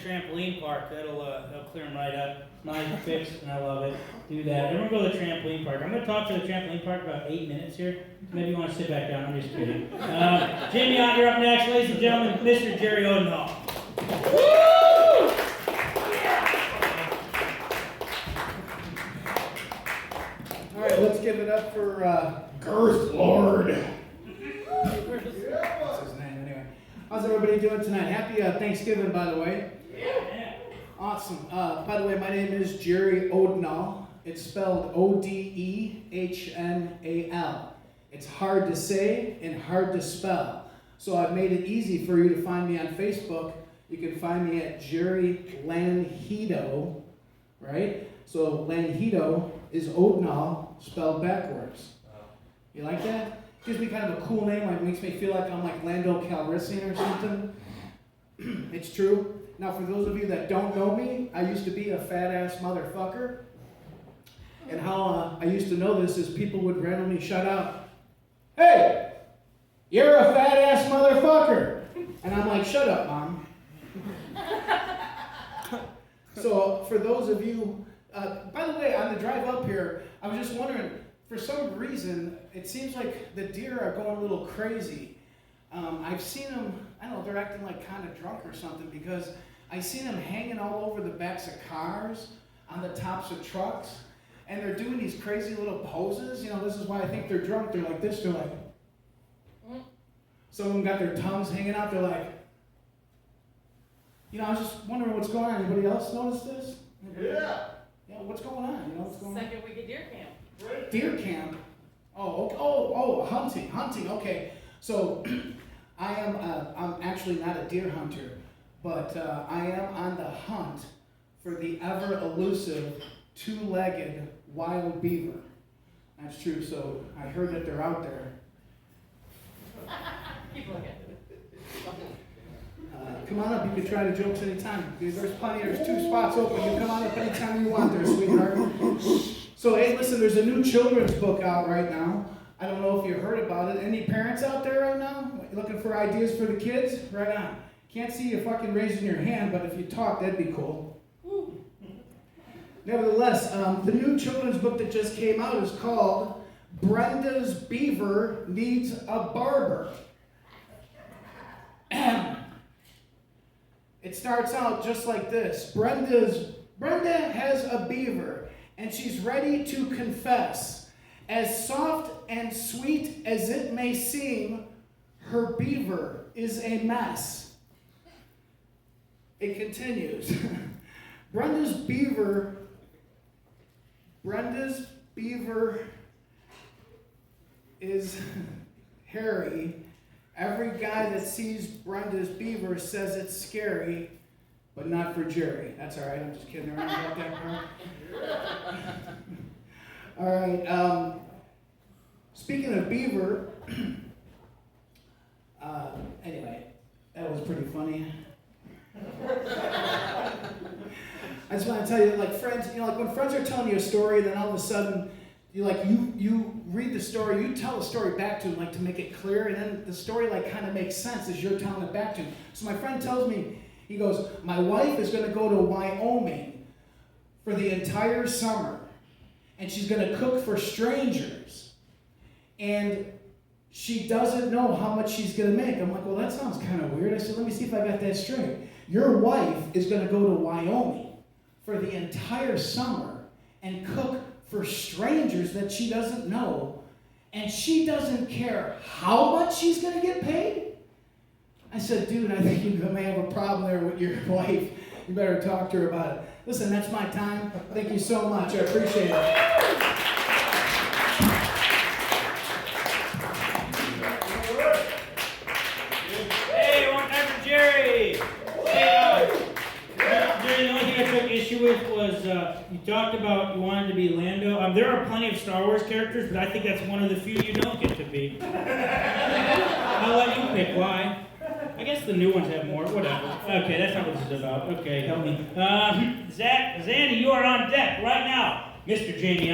trampoline park. That'll clear them right up. Mine fixed, and I love it. Do that. Everyone go to the trampoline park. I'm going to talk to the trampoline park about 8 minutes here. Maybe you want to sit back down. I'm just kidding. Jamie, you're up next. Ladies and gentlemen, Mr. Jerry Odehnal. Woo! All right, let's give it up for Girth Lord. That's his name, anyway. How's everybody doing tonight? Happy Thanksgiving, by the way. Yeah. Awesome. By the way, my name is Jerry Odehnal. It's spelled Odehnal. It's hard to say and hard to spell. So I've made it easy for you to find me on Facebook. You can find me at Jerry Lanhito, right? So Lanhito is Odehnal spelled backwards. You like that? Gives me kind of a cool name. It makes me feel like I'm like Lando Calrissian or something. It's true. Now, for those of you that don't know me, I used to be a fat-ass motherfucker. And how I used to know this is people would randomly shout out, "Hey, you're a fat-ass motherfucker." And I'm like, "Shut up, Mom." So, for those of you, by the way, on the drive up here, I was just wondering, for some reason, it seems like the deer are going a little crazy. I've seen them, I don't know, they're acting like kind of drunk or something, because I've seen them hanging all over the backs of cars, on the tops of trucks, and they're doing these crazy little poses. You know, this is why I think they're drunk. They're like this, they're like, some of them got their tongues hanging out, they're like, you know, I was just wondering what's going on. Anybody else notice this? Yeah. Yeah, what's going on? You know what's going on? Second week of deer camp. Right. Deer camp. Oh, okay. Oh, hunting. Okay. So, I'm actually not a deer hunter, but I am on the hunt for the ever elusive two-legged wild beaver. That's true. So I heard that they're out there. Keep looking. Come on up. You can try the jokes anytime. There's plenty. There's 2 spots open. You come on up anytime you want there, sweetheart. So, hey, listen, there's a new children's book out right now. I don't know if you heard about it. Any parents out there right now looking for ideas for the kids? Right on. Can't see you fucking raising your hand, but if you talk, that'd be cool. Nevertheless, the new children's book that just came out is called Brenda's Beaver Needs a Barber. It starts out just like this. Brenda has a beaver, and she's ready to confess. As soft and sweet as it may seem, her beaver is a mess. It continues. Brenda's beaver is hairy. Every guy that sees Brenda's beaver says it's scary, but not for Jerry. That's all right. I'm just kidding around about that part. All right. Speaking of beaver, anyway, that was pretty funny. I just want to tell you, like friends, you know, like when friends are telling you a story, then all of a sudden, you read the story, you tell the story back to them, like to make it clear, and then the story like kind of makes sense as you're telling it back to him. So my friend tells me, he goes, "My wife is going to go to Wyoming for the entire summer, and she's going to cook for strangers, and she doesn't know how much she's going to make." I'm like, "Well, that sounds kind of weird." I said, "Let me see if I got that straight. Your wife is going to go to Wyoming for the entire summer and cook for strangers that she doesn't know, and she doesn't care how much she's going to get paid?" I said, "Dude, I think you may have a problem there with your wife. You better talk to her about it." Listen, that's my time. Thank you so much. I appreciate it. Hey, one time for Jerry. Hey, Jerry, the only thing I took issue with was you talked about you wanted to be Lando. There are plenty of Star Wars characters, but I think that's one of the few you don't get to be. I'll let you pick. Why? I guess the new ones have more. Whatever. Okay, that's not what this is about. Okay, help me. Zandy, you are on deck right now, Mr. Jamie.